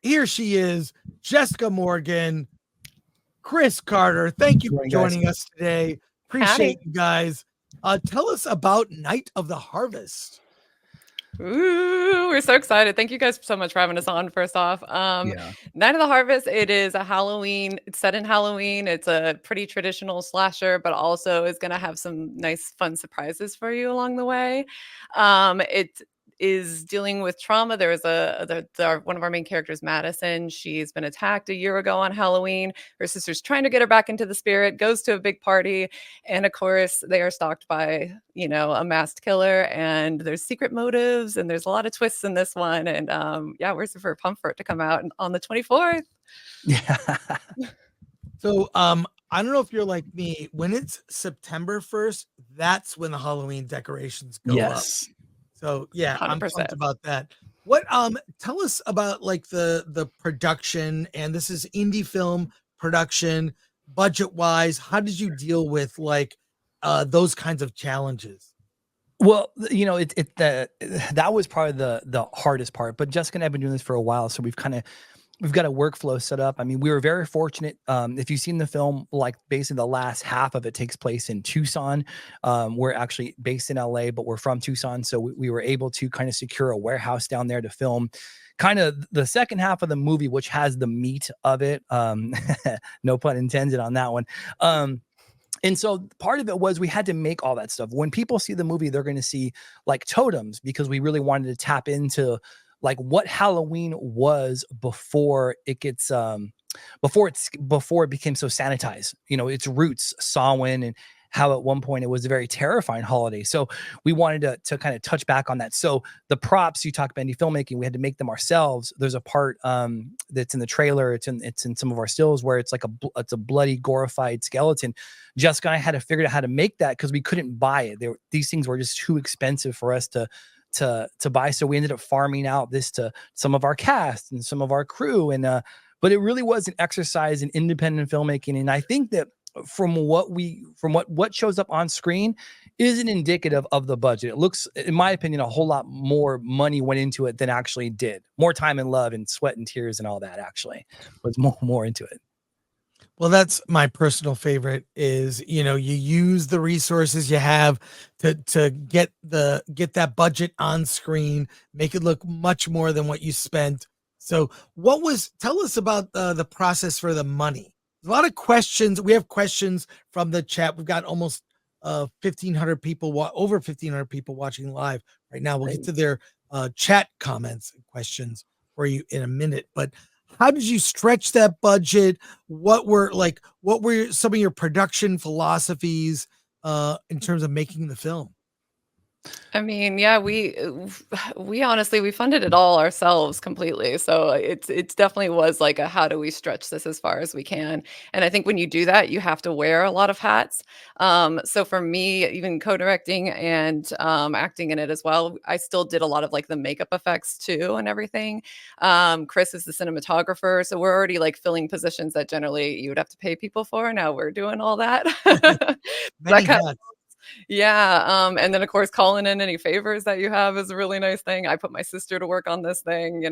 Here she is, Jessica Morgan, Chris Carter. Thank you for joining us today. Appreciate you guys. Tell us about Night of the Harvest. Ooh, we're so excited. Thank you guys so much for having us on, first off. Night of the Harvest, it is a Halloween, it's set in Halloween. It's a pretty traditional slasher, but also is going to have some nice, fun surprises for you along the way. It is dealing with trauma. There is one of our main characters, Madison. She's been attacked a year ago on Halloween. Her sister's trying to get her back into the spirit, goes to a big party, and of course they are stalked by, a masked killer, and there's secret motives, and there's a lot of twists in this one. And we're super pumped for it to come out on the 24th. Yeah. So I don't know if you're like me. When it's September 1st, that's when the Halloween decorations go up. So yeah, 100%. I'm pumped about that. What tell us about like the production, and this is indie film production, budget wise. How did you deal with like those kinds of challenges? Well, that was probably the hardest part, but Jessica and I have been doing this for a while, so we've got a workflow set up. I mean, we were very fortunate. If you've seen the film, like basically the last half of it takes place in Tucson. We're actually based in LA, but we're from Tucson. So we were able to kind of secure a warehouse down there to film kind of the second half of the movie, which has the meat of it. No pun intended on that one. And so part of it was we had to make all that stuff. When people see the movie, they're going to see like totems, because we really wanted to tap into like what Halloween was before it gets before it became so sanitized, its roots, Samhain, and how at one point it was a very terrifying holiday. So we wanted to kind of touch back on that. So the props, you talk about indie filmmaking, we had to make them ourselves. There's a part that's in the trailer, it's in some of our stills, where it's like it's a bloody, glorified skeleton. Jessica and I had to figure out how to make that because we couldn't buy it. These things were just too expensive for us to buy. So we ended up farming out this to some of our cast and some of our crew. And but it really was an exercise in independent filmmaking. And I think that from what shows up on screen isn't indicative of the budget. It looks, in my opinion, a whole lot more money went into it than actually did. More time and love and sweat and tears and all that actually was more into it. Well, that's my personal favorite is, you use the resources you have to get that budget on screen, make it look much more than what you spent. So tell us about the process for the money. A lot of questions. We have questions from the chat. We've got almost 1,500 people, over 1,500 people watching live right now. We'll get to their chat comments and questions for you in a minute, but how did you stretch that budget? What were some of your production philosophies in terms of making the film? I mean, yeah, we honestly, we funded it all ourselves completely. So it's definitely was like how do we stretch this as far as we can? And I think when you do that, you have to wear a lot of hats. So for me, even co-directing and acting in it as well, I still did a lot of like the makeup effects too and everything. Chris is the cinematographer, so we're already like filling positions that generally you would have to pay people for. Now we're doing all that. Yeah. And then of course, calling in any favors that you have is a really nice thing. I put my sister to work on this thing,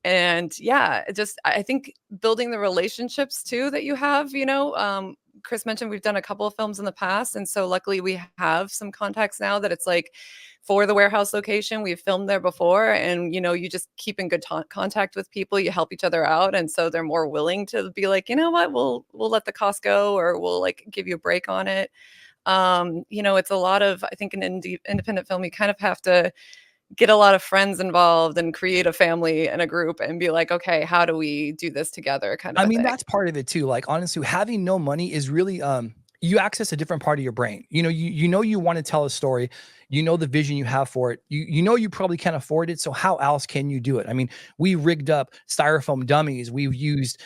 and yeah, I think building the relationships too that you have, Chris mentioned we've done a couple of films in the past. And so luckily we have some contacts now that it's like for the warehouse location, we've filmed there before. And, you just keep in good contact with people, you help each other out. And so they're more willing to be like, you know what, we'll let the cost go, or we'll like give you a break on it. It's a lot of, I think, an independent film, you kind of have to get a lot of friends involved and create a family and a group and be like, okay, how do we do this together? I mean, that's part of it too. Like, honestly, having no money is really, you access a different part of your brain. You want to tell a story, the vision you have for it. You probably can't afford it. So how else can you do it? I mean, we rigged up styrofoam dummies. We've used,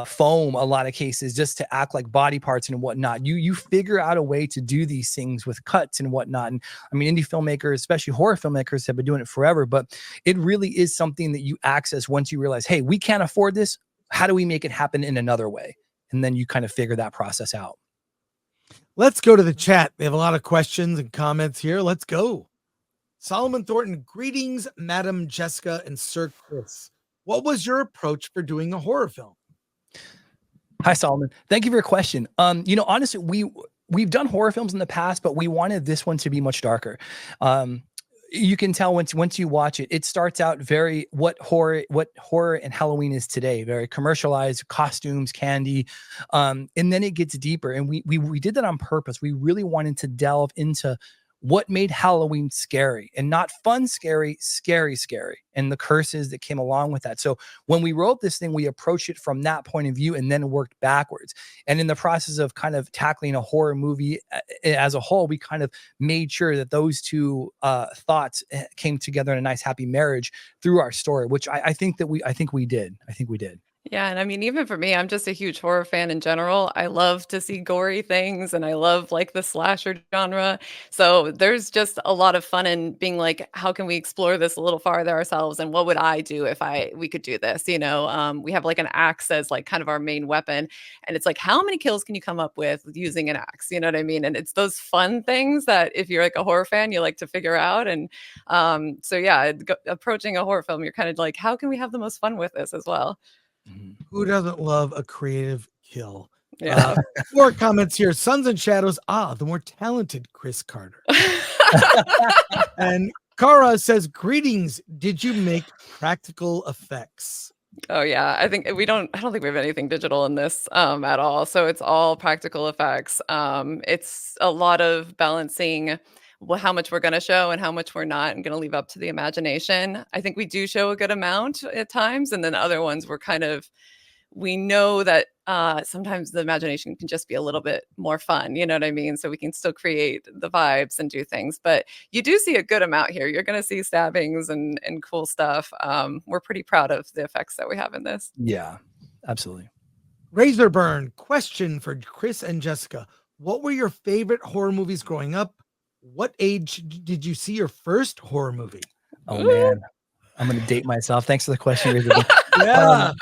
foam, a lot of cases, just to act like body parts and whatnot. You figure out a way to do these things with cuts and whatnot. And I mean, indie filmmakers, especially horror filmmakers, have been doing it forever, but it really is something that you access once you realize, hey, we can't afford this. How do we make it happen in another way? And then you kind of figure that process out. Let's go to the chat. We have a lot of questions and comments here. Let's go. Solomon Thornton, greetings, Madam Jessica and Sir Chris. What was your approach for doing a horror film? Hi, Solomon. Thank you for your question. Honestly, we've done horror films in the past, but we wanted this one to be much darker. Um, you can tell once you watch it, it starts out very what horror and Halloween is today, very commercialized, costumes, candy, and then it gets deeper. And we did that on purpose. We really wanted to delve into what made Halloween scary, and not fun scary, scary, and the curses that came along with that. So when we wrote this thing, we approached it from that point of view and then worked backwards. And in the process of kind of tackling a horror movie as a whole, we kind of made sure that those two thoughts came together in a nice, happy marriage through our story, which I think we did. I think we did. Yeah, and I mean, even for me, I'm just a huge horror fan in general. I love to see gory things and I love like the slasher genre. So there's just a lot of fun in being like, how can we explore this a little farther ourselves? And what would I do if we could do this? We have like an axe as like kind of our main weapon. And it's like, how many kills can you come up with using an axe? You know what I mean? And it's those fun things that if you're like a horror fan, you like to figure out. And so yeah, approaching a horror film, you're kind of like, how can we have the most fun with this as well? Mhm. Who doesn't love a creative kill? Yeah. More comments here. Sons and Shadows. The more talented Chris Carter. And Kara says, greetings. Did you make practical effects? Oh yeah, I don't think we have anything digital in this at all. So it's all practical effects. It's a lot of balancing how much we're going to show and how much we're not, and going to leave up to the imagination. I think we do show a good amount at times, and then other ones we know that sometimes the imagination can just be a little bit more fun. You know what I mean? So we can still create the vibes and do things, but you do see a good amount here. You're going to see stabbings and cool stuff. We're pretty proud of the effects that we have in this. Yeah, absolutely. Razorburn, question for Chris and Jessica. What were your favorite horror movies growing up? What age did you see your first horror movie? Oh man, I'm gonna date myself. Thanks for the question, Razorburn. Yeah.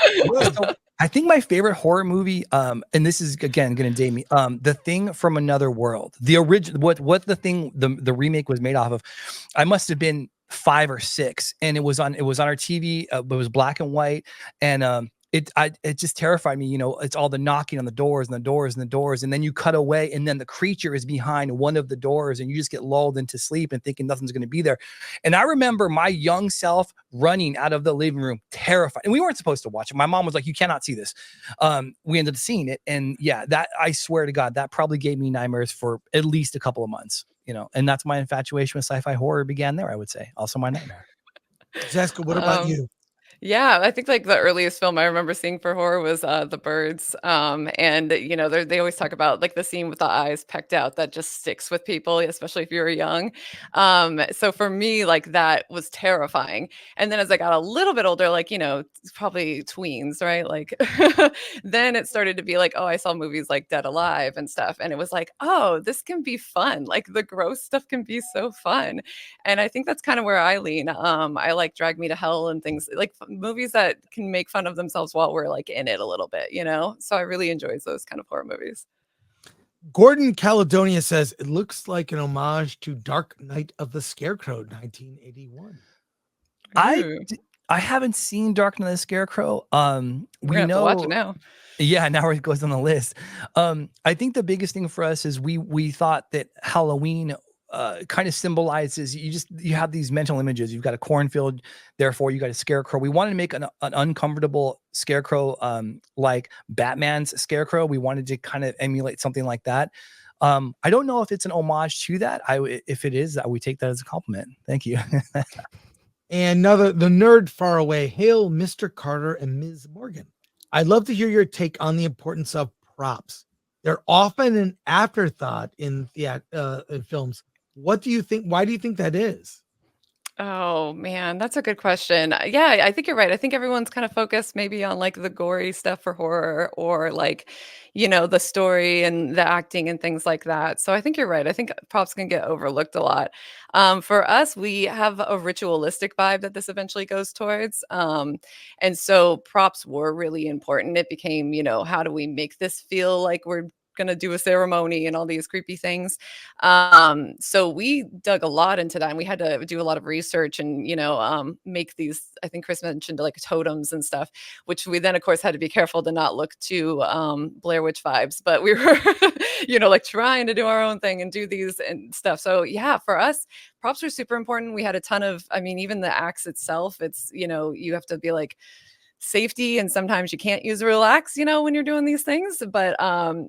So I think my favorite horror movie, and this is again gonna date me, The Thing from Another World. The original, what the thing, the remake was made off of. I must have been 5 or 6, and it was on our TV. It was black and white, and it just terrified me. It's all the knocking on the doors and the doors and the doors, and then you cut away, and then the creature is behind one of the doors, and you just get lulled into sleep and thinking nothing's going to be there. And I remember my young self running out of the living room, terrified. And we weren't supposed to watch it. My mom was like, "You cannot see this." We ended up seeing it, and yeah, that I swear to God, that probably gave me nightmares for at least a couple of months. And that's my infatuation with sci-fi horror began there. I would say, also my nightmare. Jessica, what about Um, you? Yeah, I think like the earliest film I remember seeing for horror was The Birds. And they always talk about like the scene with the eyes pecked out that just sticks with people, especially if you were young. So for me, like that was terrifying. And then as I got a little bit older, like, it's probably tweens, right? Like then it started to be like, oh, I saw movies like Dead Alive and stuff. And it was like, oh, this can be fun. Like the gross stuff can be so fun. And I think that's kind of where I lean. I like Drag Me to Hell and things like movies that can make fun of themselves while we're like in it a little bit. So I really enjoy those kind of horror movies. Gordon Caledonia says it looks like an homage to Dark Knight of the Scarecrow, 1981. Ooh, I haven't seen Dark Knight of the Scarecrow. we're We gonna have to watch it know. now. Yeah, now it goes on the list. I think the biggest thing for us is we thought that Halloween kind of symbolizes you have these mental images. You've got a cornfield, therefore you got a scarecrow. We wanted to make an uncomfortable scarecrow, like Batman's scarecrow. We wanted to kind of emulate something like that. I don't know if it's an homage to that. If it is, we take that as a compliment. Thank you. And the nerd far away. Hail, Mr. Carter and Ms. Morgan. I'd love to hear your take on the importance of props. They're often an afterthought in films. What do you think? Why do you think that is? Oh man, that's a good question. Yeah, I think you're right. I think everyone's kind of focused maybe on like the gory stuff for horror or like, the story and the acting and things like that. So I think you're right. I think props can get overlooked a lot. For us, we have a ritualistic vibe that this eventually goes towards. And so props were really important. It became, how do we make this feel like we're going to do a ceremony and all these creepy things. So we dug a lot into that, and we had to do a lot of research and, make these, I think Chris mentioned, like totems and stuff, which we then of course had to be careful to not look too Blair Witch vibes, but we were, like trying to do our own thing and do these and stuff. So yeah, for us, props are super important. We had a ton of, I mean, even the axe itself, it's, you have to be like, safety, and sometimes you can't use a real axe, when you're doing these things, but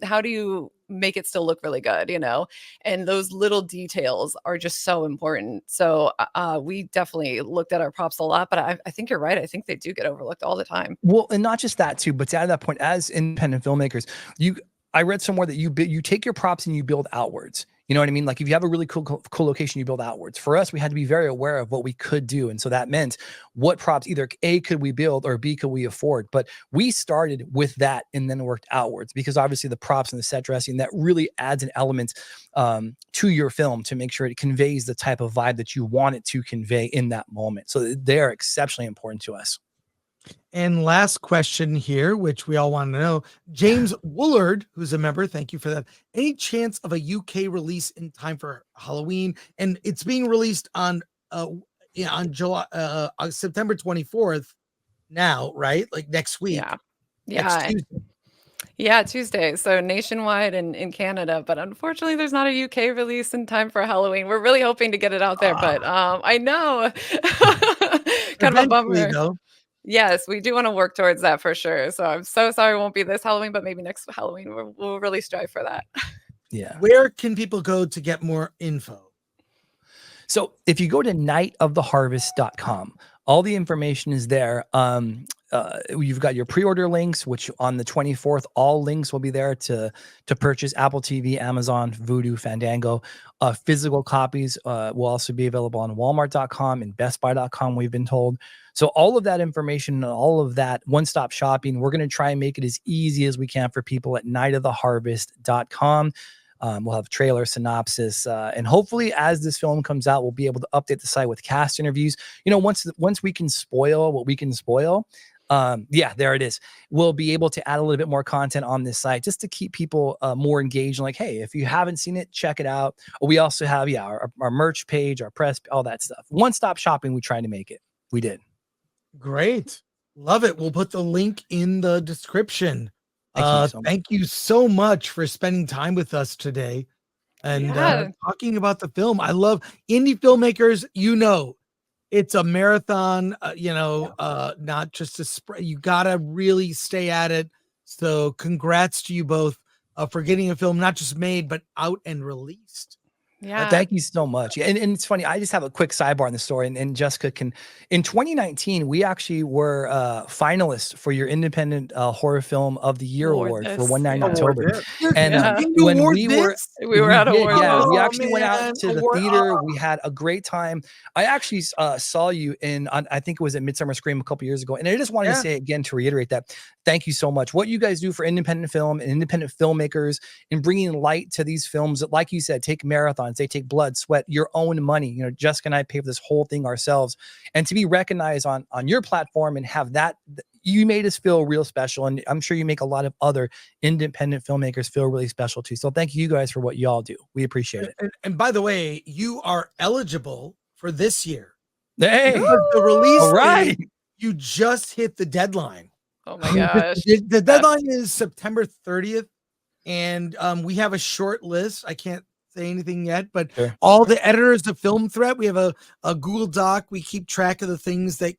how do you make it still look really good, and those little details are just so important. So we definitely looked at our props a lot, but I think you're right. I think they do get overlooked all the time. Well, and not just that too, but to add to that point, as independent filmmakers, I read somewhere that you take your props and you build outwards. You know what I mean? Like if you have a really cool location, you build outwards. For us, we had to be very aware of what we could do. And so that meant what props either A, could we build, or B, could we afford? But we started with that and then worked outwards, because obviously the props and the set dressing, that really adds an element to your film to make sure it conveys the type of vibe that you want it to convey in that moment. So they are exceptionally important to us. And last question here, which we all want to know, James Woolard, who's a member, thank you for that. Any chance of a UK release in time for Halloween? And it's being released on July September 24th now, right? Like next week. Yeah. Next Yeah. Tuesday. Yeah, Tuesday. So nationwide and in Canada, but unfortunately there's not a UK release in time for Halloween. We're really hoping to get it out there, but I know. Kind of a bummer. Though. Yes, we do want to work towards that for sure. So I'm so sorry it won't be this Halloween, but maybe next Halloween we'll really strive for that. Yeah. Where can people go to get more info? So if you go to nightoftheharvest.com, all the information is there. You've got your pre-order links, which on the 24th, all links will be there to purchase Apple TV, Amazon, Vudu, Fandango. Physical copies will also be available on Walmart.com and BestBuy.com, we've been told. So all of that information and all of that one-stop shopping, we're going to try and make it as easy as we can for people at nightoftheharvest.com. We'll have trailer synopsis, and hopefully as this film comes out, we'll be able to update the site with cast interviews. Once we can spoil what we can spoil, there it is. We'll be able to add a little bit more content on this site just to keep people more engaged. And like, hey, if you haven't seen it, check it out. We also have our merch page, our press, all that stuff. One-stop shopping. We tried to make it. We did. Great. Love it. We'll put the link in the description. Thank you so much for spending time with us today and talking about the film. I love indie filmmakers. It's a marathon, not just a sprint. You got to really stay at it. So congrats to you both for getting a film not just made, but out and released. Yeah. Thank you so much. And it's funny, I just have a quick sidebar in the story, and Jessica can. In 2019, we actually were finalists for your Independent Horror Film of the Year award for One Night in October. And when we were at award, we actually went out to the theater. We had a great time. I actually saw you I think it was at Midsummer Scream a couple years ago, and I just wanted to say again, to reiterate that, thank you so much. What you guys do for independent film and independent filmmakers in bringing light to these films that, like you said, take marathons, they take blood, sweat, your own money. Jessica and I pay for this whole thing ourselves, and to be recognized on your platform and have that, you made us feel real special. And I'm sure you make a lot of other independent filmmakers feel really special too. So thank you guys for what y'all do. We appreciate it. And by the way, you are eligible for this year. Hey, the release, right? You just hit the deadline. Oh my gosh. The deadline is September 30th. And we have a short list. I can't say anything yet, but all the editors of Film Threat, we have a Google Doc. We keep track of the things that,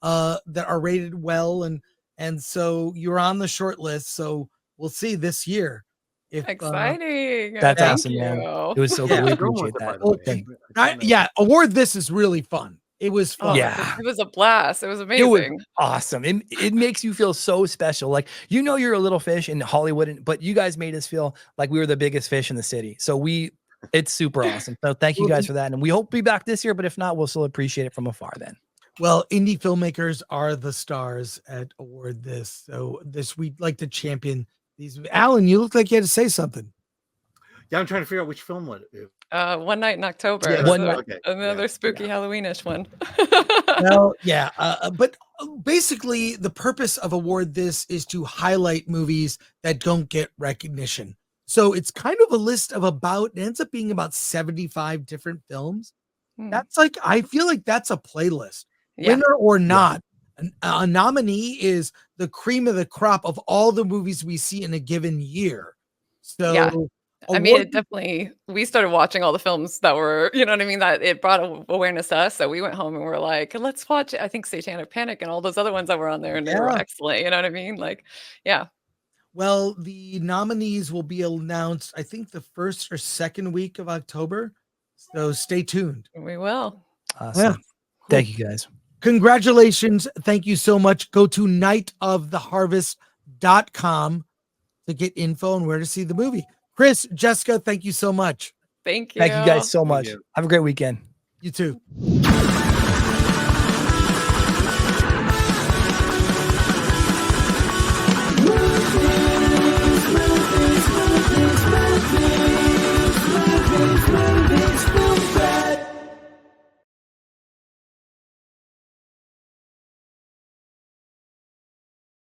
that are rated well. And so you're on the short list. So we'll see this year. Exciting. That's awesome, man. It was so cool. We appreciate that. Award This is really fun. It was fun. Yeah. It was a blast. It was amazing. It was awesome. It makes you feel so special. Like, you're a little fish in Hollywood, but you guys made us feel like we were the biggest fish in the city. So it's super awesome. So thank you guys for that. And we hope to be back this year, but if not, we'll still appreciate it from afar then. Well, indie filmmakers are the stars at Award This. So we'd like to champion these. Alan, you look like you had to say something. Yeah, I'm trying to figure out which film would it. One Night in October. Yeah, another spooky Halloweenish one. Well, but basically the purpose of Award This is to highlight movies that don't get recognition. So it's kind of a list of it ends up being about 75 different films. Hmm. That's like, I feel like that's a playlist. Yeah. Winner or not, a nominee is the cream of the crop of all the movies we see in a given year. So I mean, it definitely, we started watching all the films that were, you know what I mean, that it brought awareness to us. So we went home and we're like, let's watch, I think, Satanic Panic and all those other ones that were on there, and they were excellent. You know what I mean? Like, yeah. Well, the nominees will be announced, I think, the first or second week of October. So stay tuned. We will. Awesome. Yeah. Cool. Thank you, guys. Congratulations. Thank you so much. Go to nightoftheharvest.com to get info on where to see the movie. Chris, Jessica, thank you so much. Thank you. Thank you guys so Thank much. you. Have a great weekend. You too.